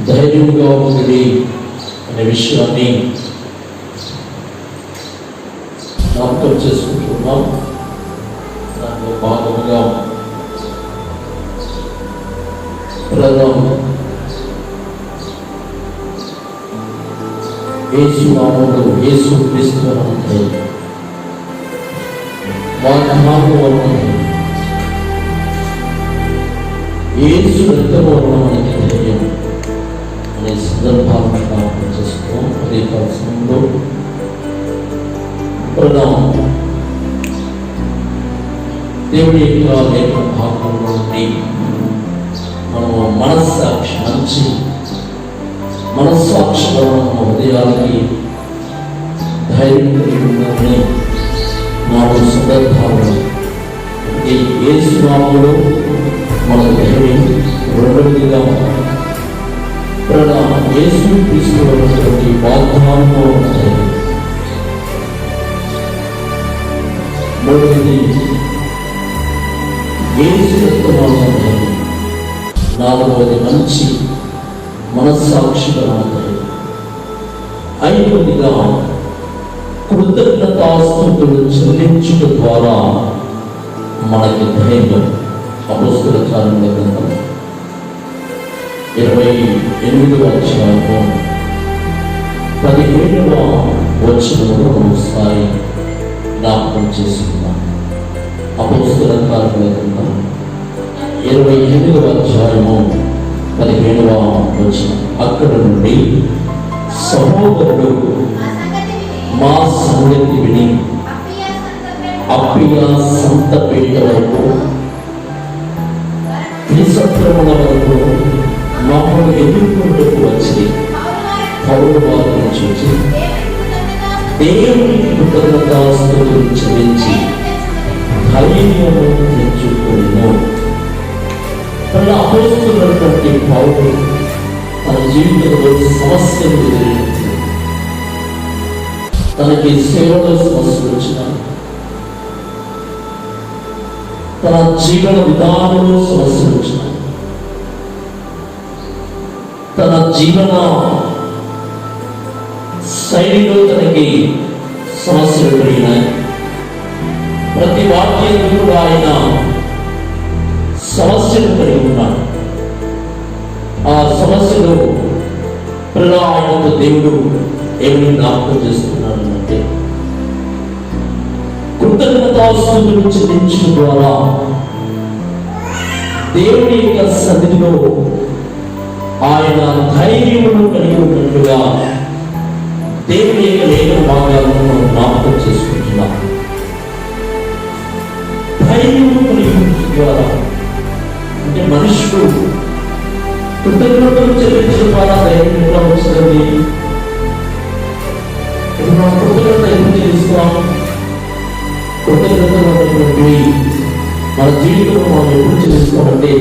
ధైర్యంగా ఉంది అనే విషయాన్ని జ్ఞాపకం చేసుకుంటున్నాం. దాంట్లో భాగంగా యేసు నామములో యేసు క్రీస్తు అంటే యేసు రక్తము మనకి ధైర్యం అనే సందర్భాలను జ్ఞాపకం చేసుకోవడం. అదే సమయంలో దేవుడి యొక్క లేఖన భాగంలో నుండి మనము మనస్సాక్షి మంచి మనస్సాక్షిగా మన హృదయాలకి ధైర్యం కలిగి ఉందని 4 సందర్భాలు. యేసు నామములో మనకు ధైర్యం. రెండవదిగా యేసు క్రీస్తున్నటువంటి వాగ్దానంలో ధైర్యం. మూడవది యేసు రక్తములో ధైర్యం. నాలుగవది మంచి మనస్సాక్షిగా ధైర్యం. ఐదవదిగా కృతజ్ఞతాస్తుతులు చెల్లించుట ద్వారా మనకి ధైర్యం. అపోస్తలుల కార్యముల గ్రంథం 28వ అధ్యాయము 17వ వచనములో ఒకసారి జ్ఞాపకం చేసుకున్నాం. అపోస్తలుల కార్యముల గ్రంథం 28వ అధ్యాయము 17వ వచనం. అక్కడ నుండి సహోదరుడు మా సంగతి విని అప్పియా సంతపేట వరకు త్రిసత్రముల వరకు మమ్మల్ని ఎదుర్కొంటూ వచ్చి పౌరు వారిని చూసి దేవుని కృతజ్ఞతాస్తుతులు చెల్లించి ధైర్యము తెచ్చుకొనెను. అపోస్తలుడైనటువంటి పౌలు తన జీవితంలో సమస్యలు ఎదురైనప్పుడు, తనకి సేవలో సమస్యలు వచ్చిన, తన జీవన విధానంలో సమస్యలు వచ్చిన, తన జీవన శైలిలో తనకి సమస్యలు కలిగినాయి. ప్రతి వాక్యంలో కూడా ఆయన సమస్యలు కలిగి ఉన్నాడు. ఆ సమస్యలో ఆయనతో దేవుడు ఏమి జ్ఞాపకం చేస్తున్నాడు అంటే, కృతజ్ఞతాస్తుతులు చెల్లించడం ద్వారా దేవుని యొక్క సన్నిధిలో ఆయన ధైర్యమును కలిగి ఉన్నట్లుగా దేవుని యొక్క లేఖన భాగాలను మనం జ్ఞాపకం చేసుకుంటున్నాం. ధైర్యము కలిగి ద్వారా అంటే మనుషుడు కృతజ్ఞతలు చెల్లించడం ద్వారా ధైర్యం ఎట్లా వస్తుంది? ఇప్పుడు మనం కృతజ్ఞత ఎందుకు చెల్లిస్తాం? కృతజ్ఞతలు మన జీవితంలో మనం ఎప్పుడు చెల్లిస్తామంటే,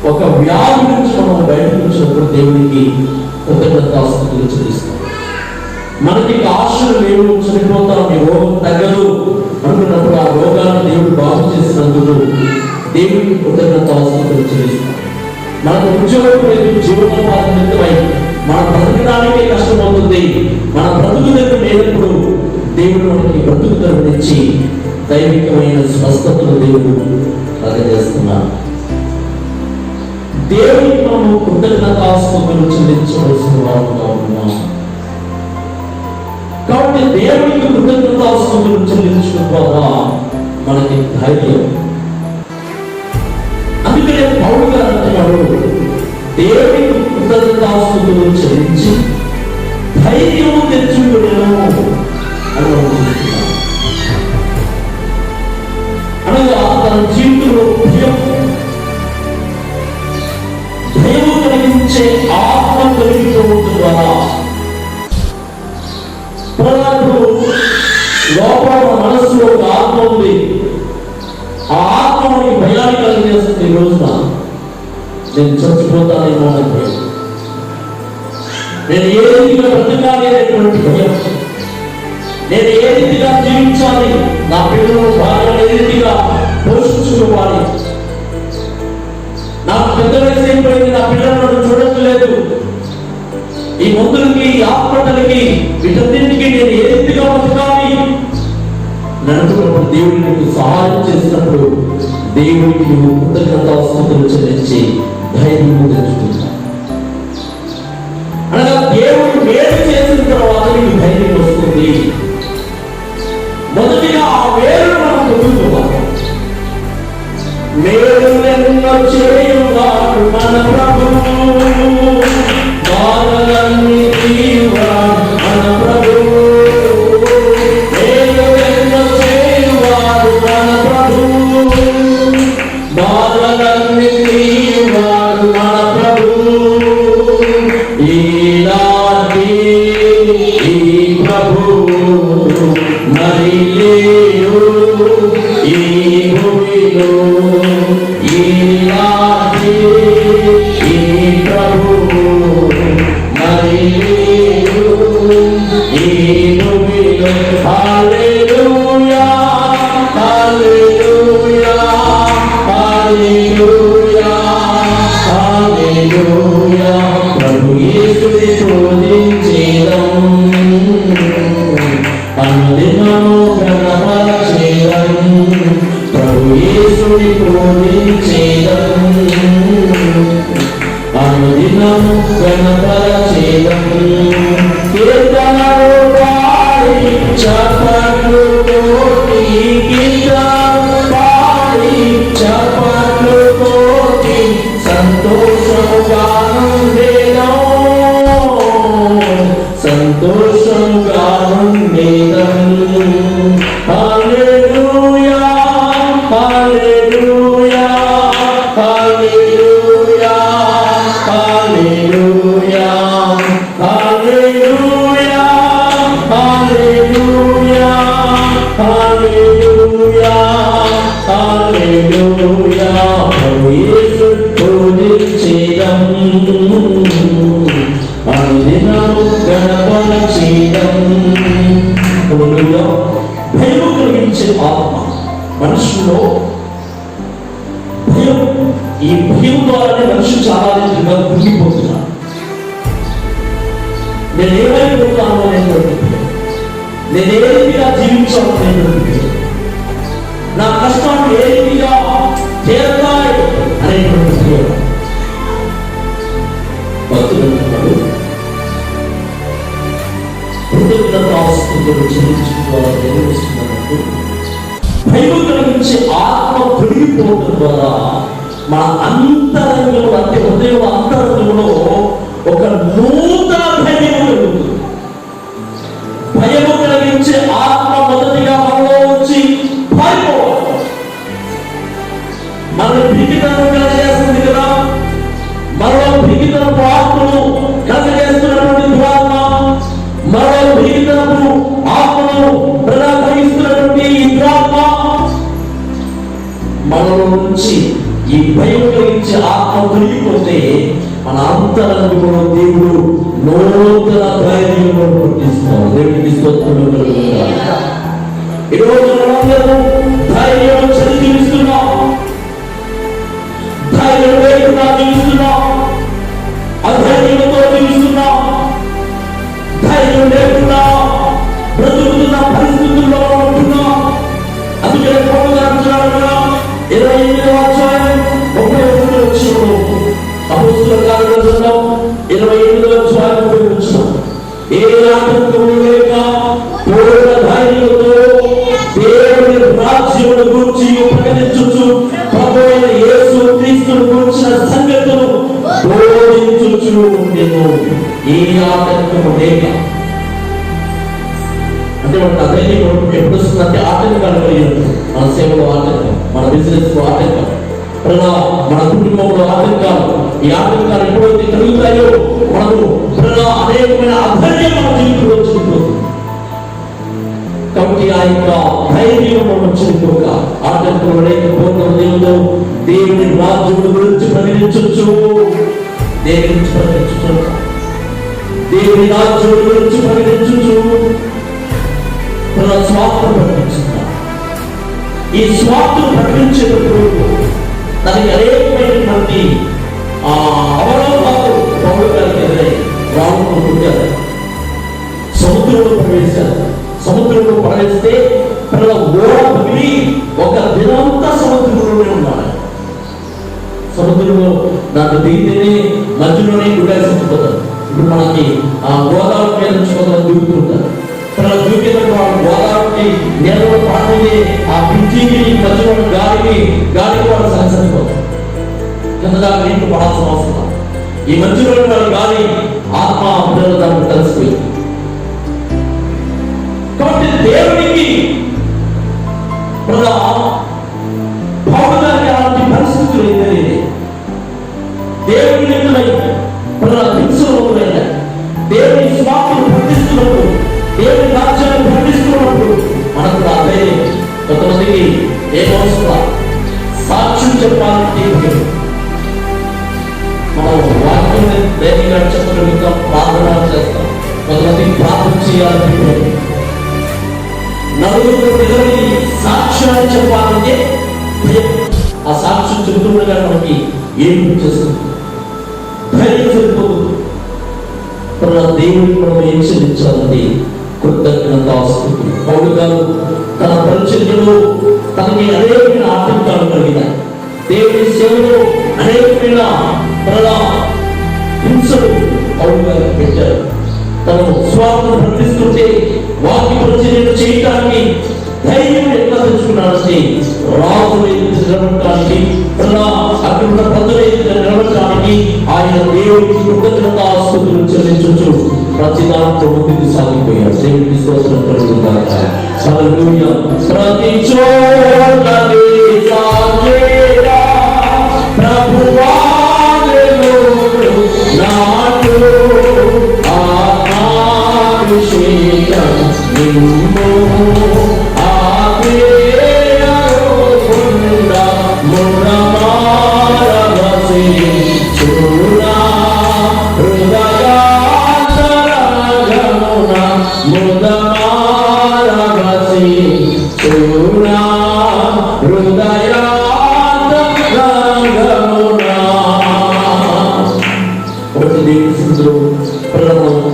ఒక వ్యాధి నుంచి మనం బయటకు వచ్చినప్పుడు దేవునికి కృతజ్ఞతాస్తుతులు చెల్లిస్తాం. మనకి ఆశలు లేవు, చనిపోతాం, ఈ రోగం తగ్గదు అనుకున్నప్పుడు ఆ రోగాన్ని దేవుడు బాగు చేసినందుకు దేవుడికి కృతజ్ఞతాస్తుతులు చెల్లిస్తాం. మనకు ఉద్యోగం లేదు, జీవనోపాధి నిమిత్తమై మన బ్రతకడానికే కష్టమవుతుంది, మన బ్రతుకుదలకు లేనప్పుడు దేవుడు మనకి బ్రతుకు తరలించి దైవికమైన స్వస్థతను దేవుడు కలగజేస్తున్నాడు. దేవునికి మనము కృతజ్ఞతాస్తుతులు చెల్లించవలసిన వారుగా ఉన్నాం. కాబట్టి దేవునికి కృతజ్ఞతాస్తుతులు చెల్లించడం ద్వారా మనకి ధైర్యం. అందుకనే పౌలు గారు అంటున్నాడు, దేవునికి కృతజ్ఞతాస్తుతులు చెల్లించి ధైర్యము తెచ్చుకునేను అని అనుకుంటున్నాను. అనగా తన జీవితంలో భయము కలిగించే ఆత్మ కలిగిపోవడం ద్వారా లోపల మనస్సులో ఒక ఆత్మ ఉంది. ఆ ఆత్మని భయాన్ని కలిగేస్తుంది. ఈ రోజున నేను చచ్చిపోతానేమో అని భయం, నేను ఏ రీతిగా బ్రతకాలి అనేటువంటి భయం, నేను ఏ రీతిగా జీవించాలి, నా పిల్లలను బాగా ఏ రీతిగా పోషించుకోవాలి, నాకు పెద్ద వయసు అయిపోయింది, నా పిల్లలను చూడట్లేదు, వీటన్నింటికి నేను ఏ రీతిగా బతకాలి నడుపునప్పుడు దేవుడికి నీకు సహాయం చేసినప్పుడు దేవుడికి నువ్వు కృతజ్ఞతాస్తుతులు చెల్లించి ధైర్యం తెచ్చుకుంటావు. అనగా దేవుడు వేరు చేసిన తర్వాత నీకు ధైర్యం వస్తుంది. మొదటిగా ఆ వేరును మనం పొందుకోవాలి. మేలులెన్నో చేయువాడు మన ప్రభువు, బాధలన్నీ తీయువాడు మన ప్రభువు. మేలులెన్నో చేయువాడు మన ప్రభువు, బాధలన్నీ తీయువాడు మన ప్రభువు. ఈనాటి ఈ ప్రభువు మరి లేరు ఈ భూమిలో. ఈనాటి ఈ ప్రభువు మరి లేరు ఈ భూమిలో. హల్లెలూయా హల్లెలూయా హల్లెలూయా హల్లెలూయా. ప్రభు యేసుని స్తుతించెదం, అనుదినము ఘనపరచెదం. ప్రభు యేసుని స్తుతించెదం, అనుదినము ఘనపరచెదం. కీర్తనలు పాడి చప్పట్లు కొట్టి, కీర్తనలు పాడి చప్పట్లు కొట్టి సంతోషముగా ఉండేదం, సంతోషముగా ఉండేదం. హల్లెలూయా హల్లెలూయా హల్లెలూయా హల్లెలూయా హల్లెలూయా హల్లెలూయా హల్లెలూయా హల్లెలూయా. ప్రభు యేసు స్తుతించెదం, అనుదినము ఘనపరచెదం. హల్లెలూయా. భయము కలిగించే ఆత్మ మనుషులో భయం, ఈ భయం ద్వారానే మనుషులు చాలా రీతిగా కృంగిపోతున్నారు. నేనేమైపోతాను అనేటువంటి భయం, నేను ఏ రీతిగా జీవించాను అనేటువంటి భయం, నా కష్టాలు ఏ రీతిగా చేరతాయి అనేటువంటి భయం. భక్తులు కృతజ్ఞతాస్తుతులు చెల్లించుకోవాలని నిర్వహిస్తున్నట్టు భయం కలిగించే ఆత్మ తొలగిపోవడం ద్వారా మన అంతరంగంలో, అంటే హృదయం అంతరంగంలో ఒక నూతన ధైర్యం కలుగుతుంది. భయము కలిగించే ఆత్మ మొదటిగా మనలో వచ్చి పారిపోవాలి. మనల్ని పిరికితనం కలిగేస్తుంది కదా, మనలో పిరికితనపు ఆత్మను కలిగేస్తున్నటువంటి దురాత్మ, మనలో పిరికితనపు ఆత్మను కలిగిస్తున్నటువంటి ఈ దురాత్మ మనలో నుంచి ఈ భయం కలిగించే ఆత్మ తొలగిపోతే మన అంతరంగంలో దేవుడు నూతన ధైర్యం పుట్టిస్తాం. దేవుడికి స్తోత్రం కలుగుతాం. ఈరోజు మనందరూ ధైర్యం జీవిస్తున్నాం, ధైర్యం లేకుండా జీవిస్తున్నాం, అధైర్యంతో జీవిస్తున్నాం, ధైర్యం లేకుండా బ్రతుకుతున్న పరిస్థితుల్లో ఉంటున్నాం. అందుకనే పౌలు గారు అంటున్నారు కదా, 28వ అధ్యాయం 31వ వచనంలో, అపొస్తలుల కార్యాల గ్రంథం 28వ అధ్యాయం 31వ వచనం, ఏ ఆటంకము లేక పూర్ణ ధైర్యంతో దేవుని రాజ్యమును గూర్చి ప్రకటించుచు ప్రభువైన యేసు క్రీస్తును గూర్చిన సంగతులు బోధించుచు ఉండెను. ఏ ఆటంకము లేక, అంటే మన ధైర్యం ఎప్పుడు వస్తుందంటే ఆటంకాలు కలిగినప్పుడు, మన సేవలో ఆటంకం, మన బిజినెస్ లో ఆటంకం, మన కుటుంబంలో ఆటంకాలు. ఈ ఆటంకాలు ఎప్పుడైతే కలుగుతాయో మనము అనేకమైన అధైర్యం మన జీవితంలో వచ్చిపోతుంది. కాబట్టి ఆ యొక్క ధైర్యం మనం చెప్పుకోక ఆటంకం లేకపోతే దేవుడు దేవుని రాజ్యముల గురించి ప్రకటించవచ్చు, దేవుని రాజ్యముల గురించి ప్రకటించవచ్చు, స్వార్థం ప్రకటించుతా. ఈ స్వార్థం ప్రకటించేటప్పుడు దానికి అనేకమైనటువంటి అవరోధాలు పౌలు గారికి ఎదురై రాముడు పుట్టారు. సముద్ర సముద్రంలో ప్రవేశించారు. సముద్రంలో ప్రవేశిస్తే పిల్లల ఓడ పగిలి ఒక దినంతా సముద్రంలోనే ఉన్నాడు. సముద్రంలో దాంట్లో దిగితేనే మధ్యలోనే గుడాసిపోతారు. ఇప్పుడు మనకి ఆ గోదావరి మీద నుంచి కొంతమంది దూకుతుంటారు. పిల్లలు దూకినప్పుడు వాళ్ళు గోదావరికి నీళ్ళలో పడితే ఆ బ్రిడ్జికి మధ్యలో గాలికి వాళ్ళు సరిపోతారు. కింద దాకా నీళ్ళు పడాల్సిన అవసరం. ఈ మధ్యలో వాళ్ళ గాలి ఆత్మ పిల్లలు దాన్ని కలిసిపోయింది. కాబట్టి దేవునికి పౌరు గారికి అలాంటి పరిస్థితులు ఏదైతే దేవుని హింసలైన దేవుని స్వార్థను ప్రకటిస్తున్నప్పుడు, దేవుని రాజ్యాన్ని ప్రకటిస్తున్నప్పుడు మనకు అదే కొంతమందికి ఏమవసరం సాక్ష్యం చెప్పాలంటే మనం వాక్యం ధైర్యంగా చెప్పగలుగుతాం, ప్రార్థన చేస్తాం. కొంతమందికి ప్రార్థన చేయాలంటే నలుగురు ప్రజలకి సాక్ష్యాన్ని చెప్పాలంటే ఆ సాక్ష్యం చెబుతుండగా మనకి ఏం చేస్తుంది? ధైర్యం సరిపోతుంది. దేవుడికి మనం ఏం చెల్లించాలంటే కృతజ్ఞతాస్తుతులు. పౌలు గారు తన పరిచర్యలో తనకి అనేకమైన ఆటంకాలు కలిగినాయి. దేవుని సేవలో అనేకమైన హింసలు పౌలు గారు పెట్టారు. తను స్వార్థను ప్రకటిస్తుంటే వాక్య పరిచర్యను చేయటానికి ధైర్యం ఎట్లా తెచ్చుకున్నాడంటే రాజుల ఎదుట నిలబడటానికి, అక్కడ ఉన్న ప్రజల ఎదుట నిలబడటానికి ఆయన దేవుడికి కృతజ్ఞతాస్తుతులు చెల్లించు ప్రతి దాంట్లో ముందుకు సాగిపోయాడు. దేవుడికి స్తోత్రం కలుగుగాక. హల్లెలూయా. ప్రతి చోట ప్రభువా నాటు ఆత్మాభిషేకం నిన్ను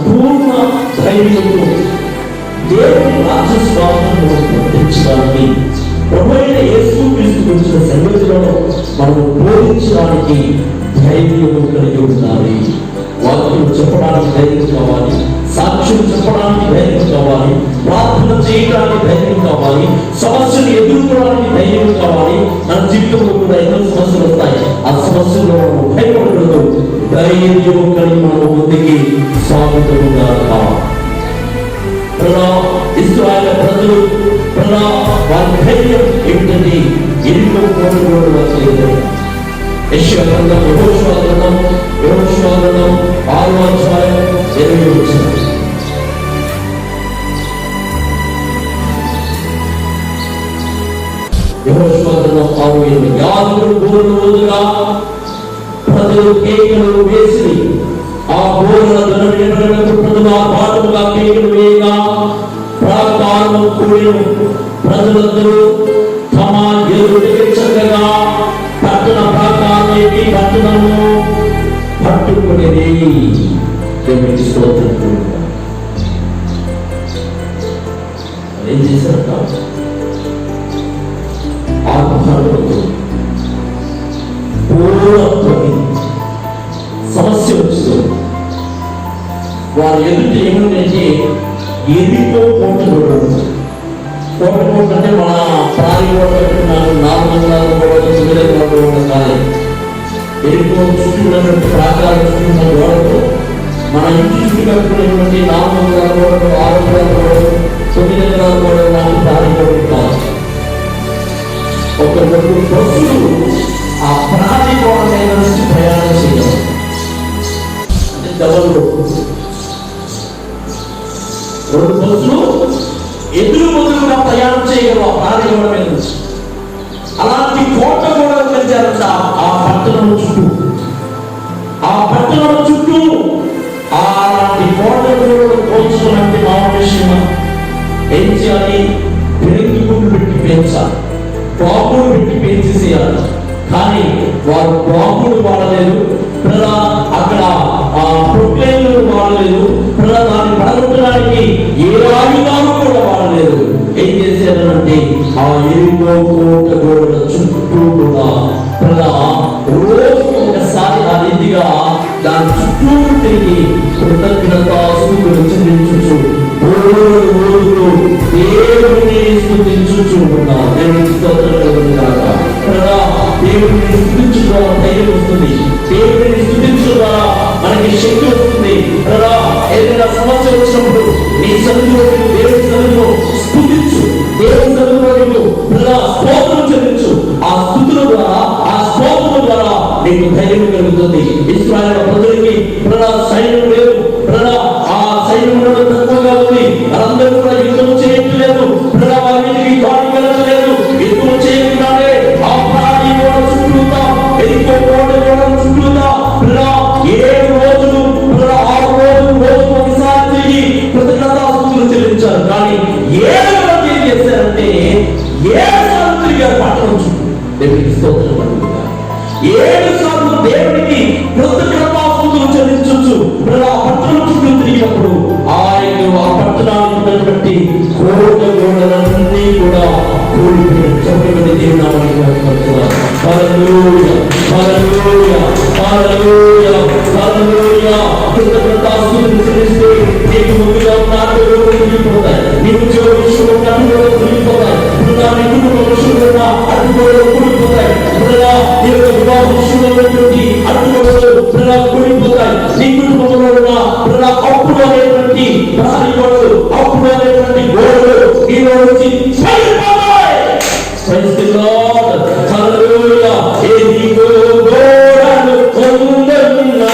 పూర్ణ ధైర్యంతో దేవుని రాజ్య స్వాతంత్రం ప్రకటించడానికి, ప్రభువైన యేసుక్రీస్తు గురించిన సంగతులను మనము బోధించడానికి ధైర్యం కలిగి ఉండాలి. వాక్యం చెప్పడానికి ధైర్యం కావాలి, సాక్ష్యం చెప్పడానికి ధైర్యం కావాలి, ప్రార్థన చేయడానికి ధైర్యం కావాలి, సమస్యను ఎదుర్కోవడానికి ధైర్యం కావాలి. మన జీవితంలో కూడా ఎన్నో సమస్యలు వస్తాయి. ఆ సమస్యలో మనము భయపడకూడదు. ధైర్యం కలిగి మనము ముందుకి సాగుతుందా. ఇశ్రాయేలు ప్రజలు వారి ధైర్యం ఏమిటంటే ఎన్నో కోటలు వచ్చేది. యెషయా గ్రంథం, యెహోషువ గ్రంథం 6వ అధ్యాయం 20వ వచనం. యెహోషువ గ్రంథం 6:20. యాజకుడు బూరలు ఊదగా ప్రజలు కేకలు వేసి ఆ బూరల ధ్వని వినబడినప్పుడు ప్రజలు ఆ పాటలుగా కేకలు వేయగా ప్రాకారము కూడిన ప్రజలందరూ తమ ఎదుటికి చక్కగా పట్టణ ప్రాకారం ఎక్కి పట్టణము పట్టుకునేది. దేవునికి స్తోత్రం. ఏం చేశారట? ఆత్మహత్య సమస్య వస్తుంది. వారు ఎదుటి ఏమిటంటే ఎదికో కోట చూడడం. కోట అంటే మన ప్రాణి కోట పెట్టుకున్నాను 400 కోట 900 కోట కాదు. ఎదుకో చుట్టూ ఉన్నటువంటి ప్రాకారం చుట్టూ ఉన్న గోడకు మన ఇంటి చుట్టూ కట్టుకునేటువంటి 400 కోటలు 600 కోటలు 900 కోటలు లాంటి ప్రాణి కోట కాదు. ఒక 2 బస్సులు ఆ ప్రాణి కోట మీద నుంచి ప్రయాణం చేయడం అంటే డబల్ రోడ్. 2 బస్సులు ఎదురు బదులుగా ప్రయాణం చేయగలవు ఆ ప్రాణి కోట మీద నుంచి. అలాంటి కోట కూడా పెంచారంట ఆ పట్టణం చుట్టూ. ఆ పట్టణం చుట్టూ అలాంటి కోట కూడా పోల్చుకున్నట్టు మామూలు విషయం. ఏం చేయాలి? పెరిగి గుడ్లు పెట్టి పెంచాలి, బాబులు పెట్టి పెంచేసేయాలి. కానీ వారు బాబులు వాడలేదు, అక్కడ ప్రొక్లైన్లు వాడలేదు. దాన్ని పడగొట్టడానికి ఏ ఎరికో కోట గోడల చుట్టూ కూడా రోజు ఒకసారి ఆ రీతిగా దాని చుట్టూ తిరిగి కృతజ్ఞతాస్తుతులు చెల్లించుచు రోజులు దేవుని స్తుతించుచు ఉన్నారు. దేవునికి స్తోత్రం కలుగును గాక. దేవుడిని స్తుతించడం ద్వారా ధైర్యం వస్తుంది. దేవుడిని స్తుతించడం ద్వారా మనకి శక్తి వస్తుంది. ఏదైనా సమస్య వచ్చినప్పుడు నీ సన్నిధిలో దేవుని సన్నిధిలో స్తుతించు, దేవుని సన్నిధిలో స్తోత్రం చెల్లించు. ఆ స్తుతుల ద్వారా, ఆ స్తోత్రం ద్వారా నీకు ధైర్యం కలుగుతుంది. ఇశ్రాయేలు ప్రజలకి సైన్యం లేదు, ఆ సైన్యం తక్కువగా ఉంది, అందరూ కూడా యుద్ధం చేయట్లేదు, వారికి దాడి వెళ్ళలేదు. యుద్ధం చేయకుండానే ఆ ప్రాణి గోడ చుట్టూతా, ఎరికో కోట గోడ చుట్టూతా 7 రోజులు 6 రోజులు ఒకసారి తిరిగి కృతజ్ఞతాస్తుతులు చెల్లించారు. కానీ 7 రోజులు ఏం చేశారంటే 7 సార్లు తిరిగారు పట్టణం చుట్టూ. దేవునికి స్తోత్రం కలుగును గాక. 7 సార్లు దేవునికి కృతజ్ఞతాస్తుతులు చెల్లించొచ్చు. పట్టణం చుట్టూ తిరిగినప్పుడు ఆయన ఆ పట్టణానికి ఉన్నటువంటి కోట గోడలన్నీ కూడా కూలిపోయి చెప్పబడి దేవునామానికి మహిమ. హల్లెలూయా, హల్లెలూయా, హల్లెలూయా, హల్లెలూయా. కృతజ్ఞతాస్తుతులు చెల్లిస్తే నీకు ముందుగా ఉన్న ఆటలు కూలిపోతాయి, నీకు ఉద్యోగ విషయంలో ఉన్న అడ్డుగోడలు కూలిపోతాయి, నీ కుటుంబ విషయంలో అడ్డుగోడలు కూలిపోతాయి, నీ యొక్క వివాహ విషయంలో ఉన్నటువంటి అడ్డుగోడలు కూలిపోతాయి, నీ కుటుంబంలో ఉన్న అప్పుడు అనేటువంటి గోడలు, అప్పుడు అనేటువంటి గోడలు నీలో నుంచి పడిపోతాయి. ప్రైజ్ ది లార్డ్, హల్లెలూయా. ఎరికో గోడలు కొందరున్నా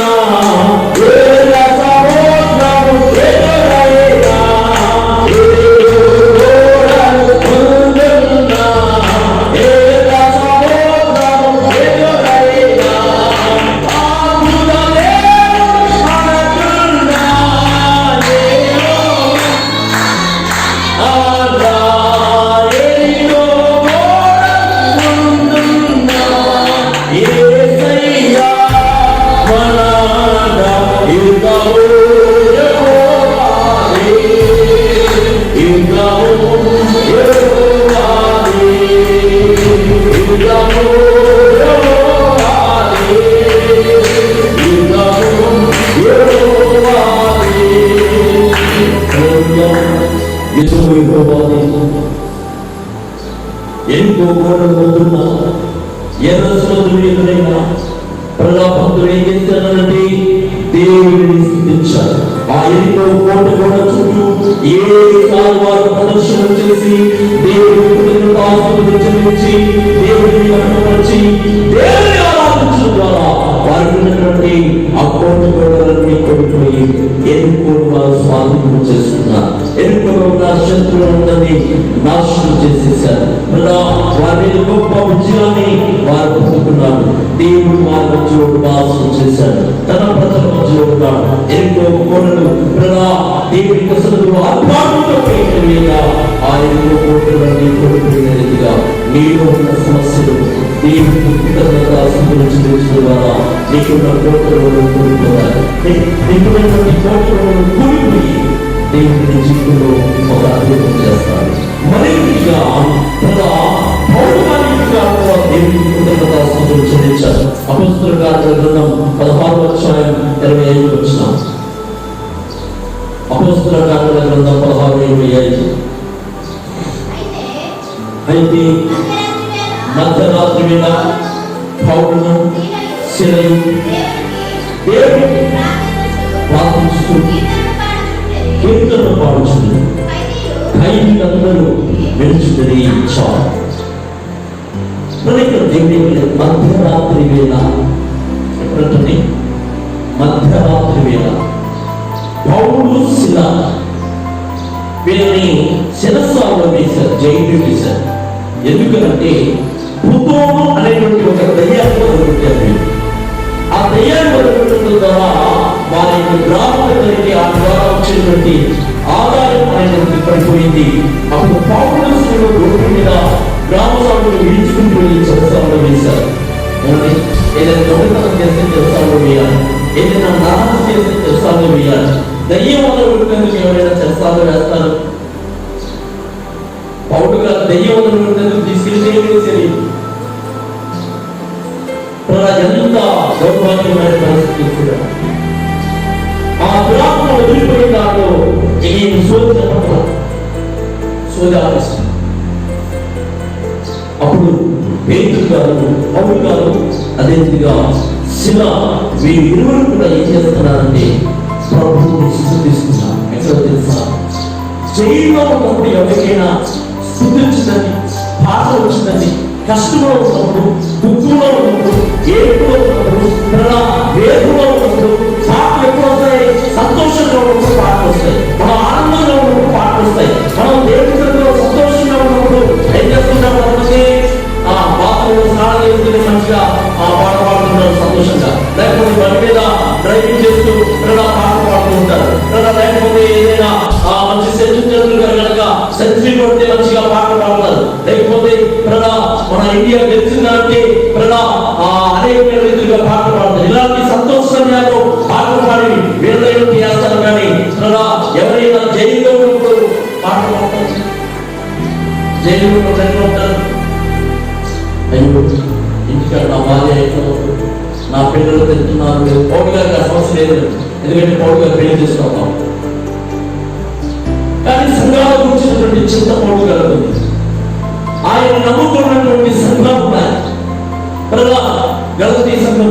ఎరికో గోడలు ముందున్నా ఎర్ర సముద్రం ఎదురైనా ప్రజాభక్తులు ఏం చేస్తారంటే దేవుడిని స్తుతించారు. ఆ ఎరికో కోట గోడ చుట్టూ 7 సార్లు వారు ప్రదర్శన చేసి దేవుడిని కృతజ్ఞతాస్తుతులు చెల్లించి దేవుడిని మహిమపరిచి దేవుడిని ఆరాధించడం ద్వారా వారికి ఉన్నటువంటి ఆ కోట గోడలన్నీ కొడిపోయి ఎరుకోను వారు స్వాధీనం చేసుకున్నారు. ఎరుకోలో ఉన్న శత్రువులందరినీ నాశనం చేసేసారు. వారి గొప్ప విజయాన్ని వారు పొందుకున్నారు. దేవుడు వారి మధ్యలో వాసం చేశాడు, తన ప్రజల మధ్యలో ఉన్నాడు. ఎరుకో కోటలు దేవుడి సన్నిధిలో అద్భుతంగా పోయినవిగా ఆ ఎరుకో కోటలన్నీ కోల్పోయినదిగా నీలో ఉన్న సమస్యలు దేవుడికి కృతజ్ఞతాస్తుతులు చెల్లించడం ద్వారా నీకున్న కోటలను కోల్పోతారు. నీకున్నటువంటి కోటలను కూలిపోయి దేవుడి జీవితంలో ఒక అద్భుతం చేస్తాడు. మరింతగా పౌరుగా దేవుడికి కృతజ్ఞతాస్తుతులు చెల్లించారు. అపొస్తలుల కార్యాల గ్రంథం 16వ అధ్యాయం 25వ వచనం. అపొస్తలుల కార్యాల గ్రంథం 16:25. అయితే మధ్యరాత్రి వేళ పౌలును శిలయు దేవుడిని ప్రార్థిస్తూ కీర్తనలు పాడుచుంది. ఖైదీలందరూ విడుచుకుని చాలు. దేవుడి మధ్యరాత్రి వేళ ఎప్పుడంటే మధ్యరాత్రి వేళ పౌలు శిల వీళ్ళని శిరస్సాలో వేశారు, జైలు వేశారు. ఎందుకంటే భూతోము అనేటువంటి ఒక దయ్యాన్ని వదిలిపెట్టారు. ఆ దయ్యాన్ని వదిలిపెట్టడం ద్వారా వారి యొక్క గ్రామాలకి ఆ ద్వారా వచ్చేటువంటి ఆదాయం అనేటువంటి పడిపోయింది. అప్పుడు పౌలు శిల రోడ్డు మీద గ్రామ సభలు విడుచుకుంటూ వెళ్ళి చెరసాలలో వేశారు. ఏదైనా దొంగతనం చేస్తే చెరసాలలో వేయాలి, ఏదైనా నాశనం చేస్తే చెరసాలలో వేయాలి. దయ్యం వదలగొట్టేందుకు ఎవరైనా చెరసాలలో వేస్తారు? పౌలు గారు దయ్యం వదలగొట్టేందుకు వదిలిపోయిన దాంట్లో నేను సోది చెప్పట్లా, సోది ఆలోచిస్తాను. అప్పుడు పేతురు గారు, పౌలు గారు, అదేవిధంగా శిల, వీరు ఇరువురు కూడా ఏం చేస్తున్నారంటే ప్రభువుని స్తుతిస్తున్నారు. ఎక్కడ తెలుసా? జైల్లో ఉన్నప్పుడు ఎవరికైనా స్తుతించిందని, పాట వచ్చిందని, కష్టంలో ఉన్నప్పుడు, దుఃఖంలో ఉన్నప్పుడు, ఏడుపులో ఉన్నప్పుడు, వేరులో ఉన్నప్పుడు పాటలు ఎప్పుడు వస్తాయి? సంతోషంగా ఉన్నప్పుడు పాటలు వస్తాయి. మనం ఆనందంగా ఉన్నప్పుడు పాటలు వస్తాయి. మనం దేవుడి దగ్గర సంతోషంగా ఉన్నప్పుడు ఏం చేస్తుంటాం? బాత్రూంలో స్నానం చేసుకుని మంచిగా పాట పాడుతుంటారు సంతోషంగా. లేకపోతే బండి మీద డ్రైవింగ్ చేస్తూ పాట పాడుతూ ఉంటారు. లేకపోతే ఏదైనా మంచి సెంచరీ కనుక సెంచరీ కొడితే మంచిగా పాట పాడతారు. లేకపోతే మన ఇండియా గెలిచిందంటే అనేక రీతిగా పాట పాడతారు. ఇలాంటి సంతోష సమయాల్లో పాటలు పాడి వీళ్ళని చేస్తారు. కానీ ఎవరైనా జైల్లో ఉన్నప్పుడు పాట పాడతారు. జైలు ఉంటారు. అయ్యో, ఇంటికాడ నా భార్య ఎట్లా, నా పిల్లలు తింటున్నారు. పౌరు గారికి ఆ సమస్య లేదు, ఎందుకంటే పౌరు గారు పెళ్లి చేసుకుంటాం. కానీ సంఘాల గురించినటువంటి చింత పౌరు గారు ఉంది. ఆయన నమ్ముకున్నటువంటి సంఘాలు ఉన్నాయి. గలతీ సంఘం,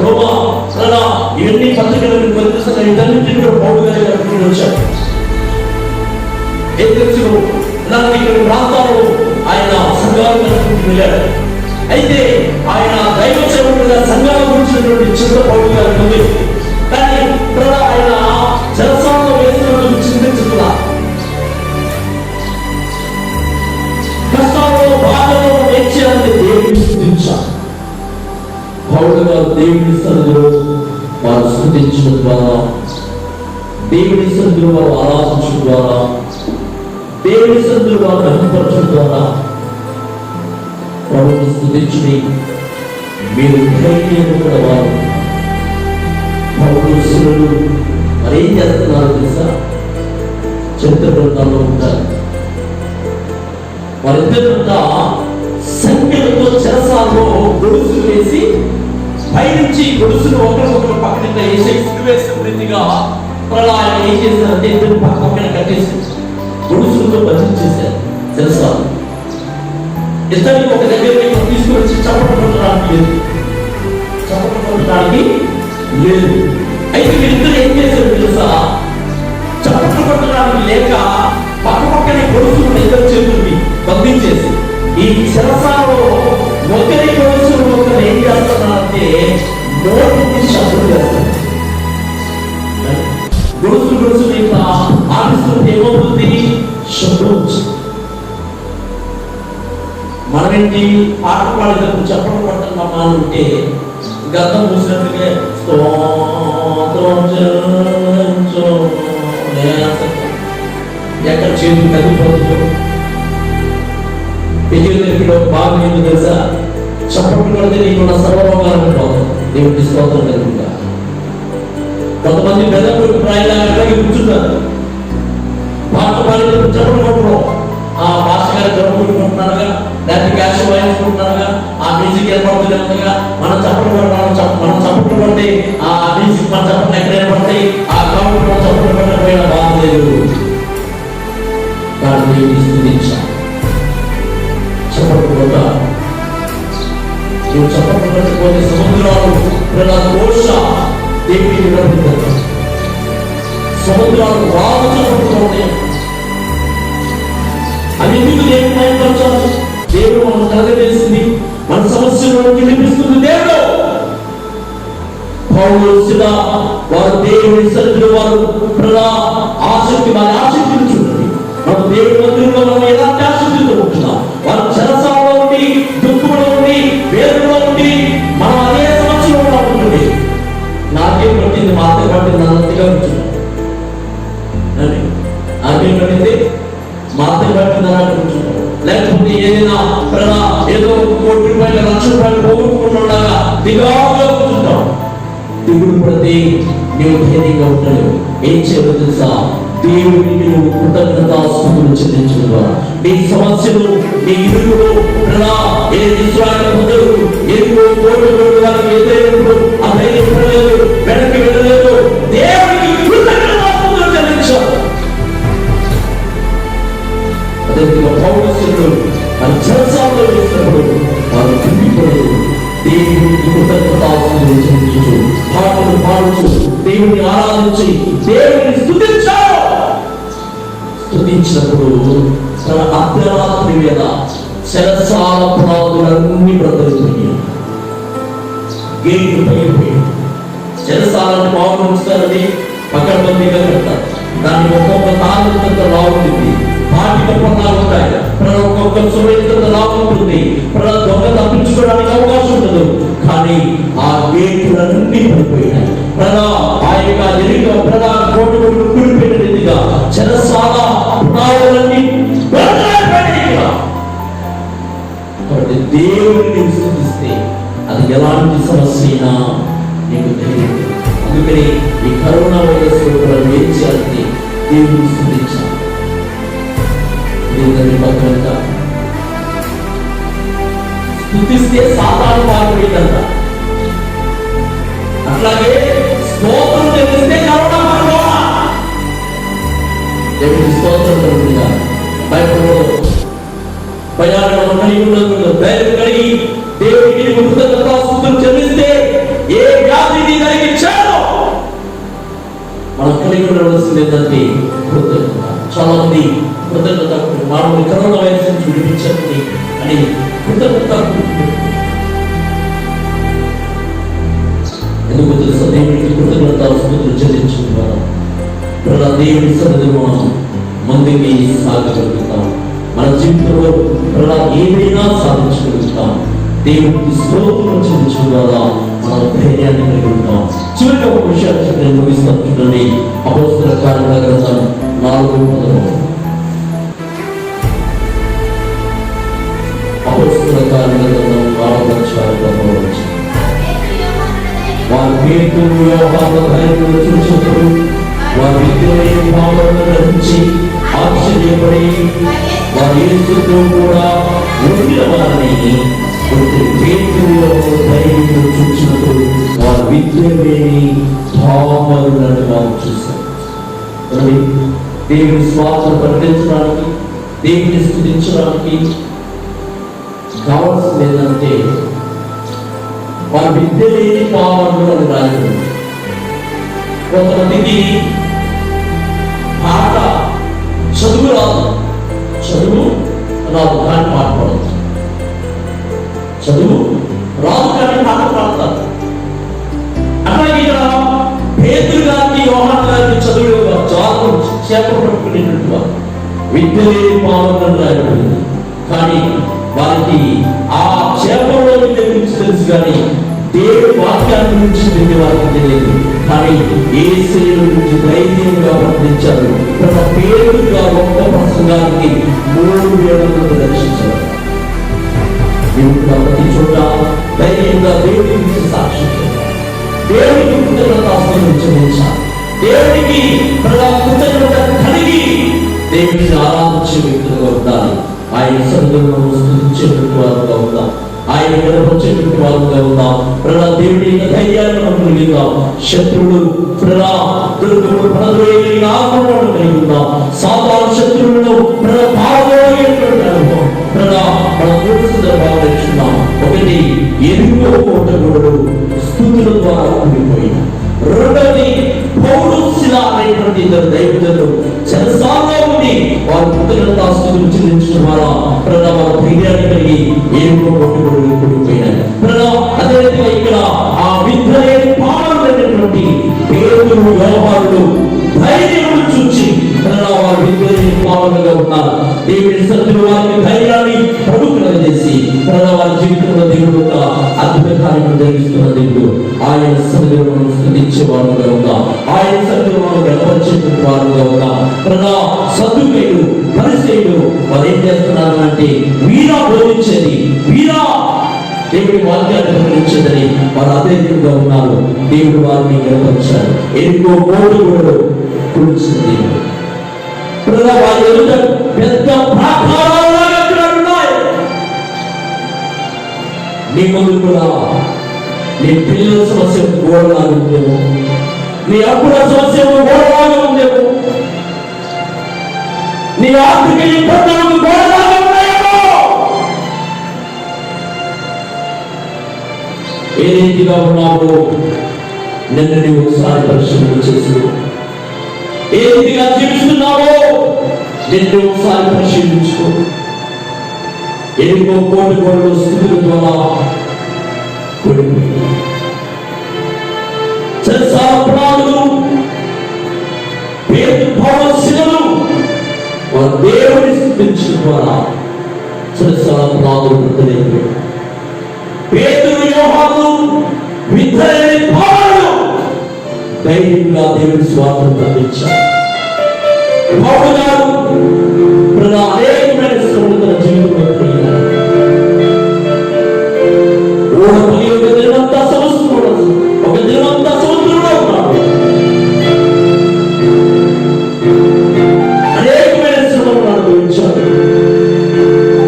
రోమా, ఇవన్నీ పత్రికలను గలతీ సంఘం, ఇదన్నింటినీ కూడా పౌరు గారి గారికి వచ్చారు. ఏం తెలుసు, ఇలాంటి ఇక్కడ ప్రాంతాల్లో ఆయన సంఘాలు కనుక్కుంటూ వెళ్ళాడు. అయితే ఆయన దైవ సేవకుడుగా సంఘాల గురించినటువంటి చింత పౌరు గారు ఉంది. కానీ ఆయన జలసాలలో వేసినటువంటి చింతించుతున్నారు. కష్టాల్లో, బాధలో నేర్చేయాలని దేవుడిని స్తుతించాలి. పౌరు గారు దేవుని సన్నిధిలో వారు స్తుతించడం ద్వారా, దేవుని సన్నిధిలో వారు ఆరాధించడం ద్వారా, దేవుని సన్నిధిలో వారు మహిమపరచడం ద్వారా ప్రభువుని స్తుతించుడి. మీరు ధైర్యం కూడా వారు పౌరుషులు మరేం చేస్తున్నారు తెలుసా? చరిత్ర గ్రంథాల్లో ఉంటారు. వారిద్దరంతా సంఖ్యలతో చెరసాల్లో గొడుసులు వేసి పైనుంచి గొడుసులు ఒకరికొకరు పక్కన వేసి వేసిన రీతిగా ఆయన ఏం చేస్తారంటే ఇద్దరు పక్కన కట్టేసి గొడుసులతో బంధించేశారు చెరసాలు. ఇద్దరికి ఒక దగ్గరికి తీసుకుని వచ్చి చప్పట్లు కొట్టడానికి లేదు. అయితే వీరిద్దరు ఏం చేశారు తెలుసా? చప్పట్లు కొట్టడానికి లేక పక్కనే గొడుసులు ఇద్దరు చేతుల్ని బంధించేసి ఈ చెరసాలలో ఒకరి గొడుసులు ఒకరు ఏం చేస్తున్నారంటే నోటికి శబ్దం చేస్తారు. గొడుసులు ఇంకా ఆడిస్తుంటే ఏమవుతుంది? శబ్దం వచ్చింది. మనమేంటి పాట పాడేటప్పుడు చెప్పడం పడుతున్నామా అంటే గతం చూసినట్టుగా ఎక్కడ చేతులు కదిలిపోతుందో పెళ్లిలో బాగా ఏమి తెలుసా? చప్పట్లు పడితే నీకున్న సర్వరోగాలను పోతుంది. దేవుడి స్తోత్రం కలుగుతా. కొంతమంది పెద్దలు ప్రాయంగా కూర్చున్నారు. పాట పాడేటప్పుడు చప్పట్లు కొట్టడం, ఆ భాష గారు జరుపుకుంటున్నారుగా, లేకపోతే క్యాష్ వాయించుకుంటున్నారుగా, ఆ మ్యూజిక్ ఏర్పడుతూనే ఉందిగా. మనం చప్పట్లు పడితే ఆ మ్యూజిక్ మన చప్పట్లు ఎక్కడ ఏర్పడతాయి? ఆ కాబట్టి మనం చప్పట్లు పడకపోయినా బాగలేదు. దాన్ని స్తుతించాలి. చప్పట్లు కొట్ట, నువ్వు చప్పట్లు పడకపోతే సముద్రాలు ఘోష దేవుడికి వినపడుతుంది. సముద్రాలు బాగా చప్పట్లు ఉన్నాయి. అది ఎందుకు దేవుడు భయపరచాలి? దేవుడు మనం కలగజేసింది, మన సమస్యలను వినిపిస్తుంది దేవుడు. పౌలు, శిల వారు దేవుని సన్నిధిలో వారు ఆసక్తి, వారి ఆసక్తిని చూడండి. మనం దేవుడి మందిరంలో మనం ఎలాంటి ఆసక్తితో ఉంటున్నాం? వారు చెరసాలలో ఉండి, దుఃఖంలో ఉండి, వేదనలో ఉండి, మనం అదే సమస్యలో ఉంటుంది. నాకేం పట్టింది, మా అత్త పట్టింది అన్నట్టుగా ఉంటున్నాం. నాకేం పట్టింది, మా అత్త పట్టింది అన్నట్టు ఉంటున్నాం. లేకపోతే ఏదైనా ఏదో ₹1,00,00,000 ₹1,00,000 పోగొట్టుకుంటుండగా దిగాగా ఉంటుంటాం. దిగుడు పడితే నీవు ధైర్యంగా ఉంటాడు. ఏం చేయాలో తెలుసా? దేవుడిని నువ్వు కృతజ్ఞతాస్తుతులు చెల్లించడం ద్వారా నీ సమస్యలు, నీ ఇరుకులు, వెనక్కి వెళ్ళలేదు. దేవుడికి కృతజ్ఞత ఆరాధించి దేవుని స్తుతించారు. స్తుతించినప్పుడు తన అర్ధరాత్రి వేళ చెరసాల పునాదులన్నీ బ్రతలిపోయాయి. గేట్లు పగిలిపోయాయి. చెరసాలని బాగులు ఉంచుతారని పకడ్బందీగా కడతారు. దానికి ఒక్కొక్క తాలూకంత రావుంటుంది, వాటికి పన్నాలు ఉంటాయి. ఒక్కొక్క సురక్షిత లాభం ఉంటుంది. దొంగ తప్పించుకోవడానికి అవకాశం ఉండదు. కానీ ఆ గేట్లన్నీ పడిపోయినాయి. ఆ యొక్క ఎరుక కోటి కూలిపోయిన రీతిగా చెరసాల పునాదులన్నీ కాబట్టి దేవుడిని స్తుతిస్తే అది ఎలాంటి సమస్య అయినా నీకు తెలియదు. అందుకని ఈ కరోనా వైరస్ కూడా ఏం చేయాలంటే దేవుడిని స్తుతించాలి. స్తుతిస్తే సాతాను పారిపోయిందంట. అట్లాగే స్తోత్రం తెలిస్తే కరోనా పారిపోవా. దేవుడి స్తోత్రం కలుగుతుందా? బైబిల్లో భయాలను కలిగి ధైర్యం కలిగి దేవుడికి కృతజ్ఞతాస్తుతులు చెల్లిస్తే ఏ వ్యాధిని కలిగించాడో మనం కలిగి ఉండవలసింది ఏంటంటే కృతజ్ఞత. చాలా మంది కృతజ్ఞత మానవుని కరోనా వైరస్ నుంచి విడిపించండి అని కృతజ్ఞత. ఎందుకు తెలుసా? దేవుడికి కృతజ్ఞతాస్తుతులు చెల్లించుకున్నారు. ప్రజా దేవుడి సన్నిధిలో మనం ముందుకి సాగగలుగుతాం. మన జీవితంలో ప్రజా ఏదైనా సాధించగలుగుతాం. దేవుడికి స్తోత్రం చెల్లించడం ద్వారా మనం ధైర్యాన్ని కలిగి ఉంటాం. చివరికి ఒక విషయాన్ని నేను ముగిస్తాను. చూడండి, అపోస్తల కార్యాల గ్రంథం 4:11. అపోస్తల కార్యాల గ్రంథం 4:11. వారి పేతురు యోహాను ధైర్యంలో చూసినప్పుడు వారి విద్యలైన పాపలను గ్రహించి ఆశ్చర్యపడి వారి యేసుతో కూడా ఉండిన వారిని పేతురులో ధైర్యంలో చూసినప్పుడు వారి విద్యలేని పాపలను వారు చూశారు. దేవుని స్వార్థ ప్రకటించడానికి, దేవుని స్తుతించడానికి కావాల్సింది ఏంటంటే వారి విద్య లేని పాపలు అని రాయదు. కొంతమందికి పాట చదువు రాదు కానీ పాట పాడదు. చదువు రాదు కానీ పాట పాడతారు. అట్లాగే ఇక్కడ పేతురు గారికి, యోహాను గారికి చదువు జాలు చేప పట్టుకునేటట్టుగా విద్య లేని పాపలు రాయబడింది. కానీ వారికి ఆ చేపల్లో విద్య గురించి తెలుసు, కానీ దేవుడి వాక్యాన్ని గురించి విద్య వారికి తెలియదు. కానీ యేసు గురించి ధైర్యంగా ప్రకటించారు. తన పేరుగా గొప్ప ప్రసంగానికి 3,700 రక్షించారు. ప్రతి చోట ధైర్యంగా దేవుడి గురించి సాక్షి దేవుడికి కృతజ్ఞతాస్తుతులు చెల్లించాలి. దేవుడికి కృతజ్ఞత కలిగి దేవుడిని ఆరాధించే వ్యక్తులుగా ఉండాలి. ఆయన సన్నిధిలో స్తుతించేటువంటి వారుగా ఉందాం. ఆయన గడపచేటువంటి వారుగా ఉందాం. ప్రజా దేవుడి ధైర్యాన్ని మనం కలిగిద్దాం. శత్రువులు ప్రజా దుర్గములు పడదోయగలిగిన ఆత్మను కలిగి ఉందాం. సాధారణ శత్రువులను ప్రజా పారదోయగలిగినటువంటి అనుభవం ప్రజా మనం 3 సందర్భాలు నేర్చుకున్నాం. ఒకటి, ఎరుకో కోటగోడలు స్తుతుల ద్వారా కూలిపోయిన. రెండవది, పౌలు శిల అనేటువంటి 2 దైవజనులు చెరసాలలో ఉండి వారు కృతజ్ఞతాస్తుతులు చెల్లించడం ద్వారా ప్రజా వారు ధైర్యాన్ని కలిగి ఎరుకో కోటగోడలు కూలిపోయినాయి. ప్రజా అదేవిధంగా ఇక్కడ ఆ విద్యలేని పాపమైనటువంటి పేతురు, యోహానులు ధైర్యం చూచి వారు విద్యలేని పాపలుగా ఉన్నారు. దేవుడి సన్నిధిలో వారికి ధైర్యాన్ని ప్రభుత్వం చేసి వారి జీవితంలో దేవుడు ఒక అద్భుత కార్యక్రమం జరిగిస్తున్న దేవుడు. ఆయన సన్నిధిలో మనం స్తుతించే వారుగా ఉందాం. ఆయన సన్నిధిలో మనం గడపరిచేటువంటి వారుగా ఉందాం. సద్దుకైలు, పరిసయ్యులు వారు ఏం చేస్తున్నారు అంటే వీరా బోధించేది, వీరా దేవుడి వాక్యాన్ని ప్రకటించేదని వారు అదేవిధంగా ఉన్నారు. దేవుడు వారిని గడపరిచారు. ఎన్నో కోటలు కూల్చిన దేవుడు. వారి ఎదుట పెద్ద ప్రాకారాలు ఉన్నాయి. నీ ముందు కూడా నీ పిల్లల సమస్య గోడలాగా ఉందేమో, నీ అప్పుల సమస్య గోడలాగా ఉందేమో, నీ ఆర్థిక ఇబ్బందులకు గోడలాగా ఉన్నాయేమో. ఏ రీతిగా ఉన్నావో నిన్ను నీవు ఒకసారి పరిశీలన చేసుకో. ఏ రీతిగా జీవిస్తున్నావో నిన్ను ఒకసారి పరిశీలించుకో. ఎన్నో కోటి స్థితుల ద్వారా కూడిపోయి చెరసాల భవశిలలు దేవుని స్థితించిన ద్వారా చెరసాల ప్రాణులు వృద్ధులైపోయాడు. పేతురు, యోహాను, విధేయుని పౌలు ధైర్యంగా దేవుని స్వార్థం అందించారు. పౌలు గారు అనేకమైన శ్రమలు తన జీవితంలో కలిగినారు. ఒక దినమంతా సముద్రంలో ఉన్నాడు. అనేకమైన శ్రమలను అనుభవించాడు.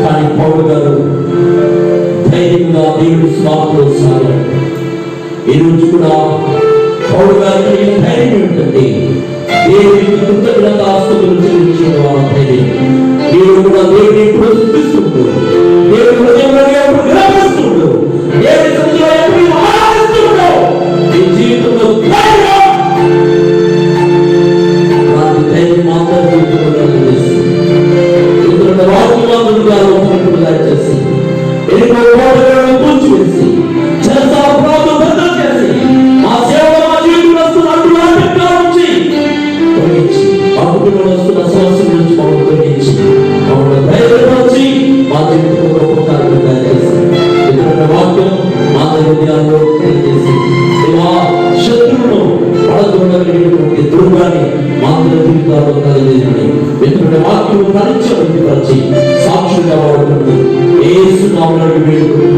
కానీ పౌలు గారు ధైర్యంగా దేవుని స్వార్థంలో సాగాడు. ఈ రోజు కూడా పౌలు గారి కలిగిన ధైర్యం ఏమిటంటే దేవునికి కృతజ్ఞతాస్తుతులు చెల్లించడం వల్ల ధైర్యం. దేవుడు కూడా దేవుని ఎప్పుడు స్తుతిస్తుంటూ, దేవుని హృదయంలో ఎప్పుడు విలపిస్తుంటూ, దేవుని సన్నిధిలో ఎప్పుడు ఆరాధిస్తుంటూ ఈ జీవితంలో ధైర్యం, అలాంటి ధైర్యం మాత్రం జీవితంలో కలిగిస్తుంది. ఇతరుల వాక్యవాదులుగా ఒకరిప్పుడు దయచేసి ఎన్నో కోటలను కూల్చివేసి చెరసాల ప్రాంతం బద్దలు చేసి మా సేవలో మా జీవితంలో వస్తున్న అడ్డులాంటి నుంచి తొలగించి, మా కుటుంబంలో వస్తున్న సమస్యల నుంచి మమ్మల్ని తొలగించి, మమ్మల్ని ధైర్యపరిచి మా జీవితంలో గొప్ప కార్యం దయచేసి ఇతరుల వాక్యం మా హృదయాల్లో తెలియజేసి శత్రువును పడదొడగలిగినటువంటి దుర్గాన్ని మా జీవితాల్లో కలిగేది ఇతరుల వాక్యం ఫలించబడిపరిచి సాక్షులుగా వాడుకుంటూ యేసు నామములో వేడుకుంటున్నాము.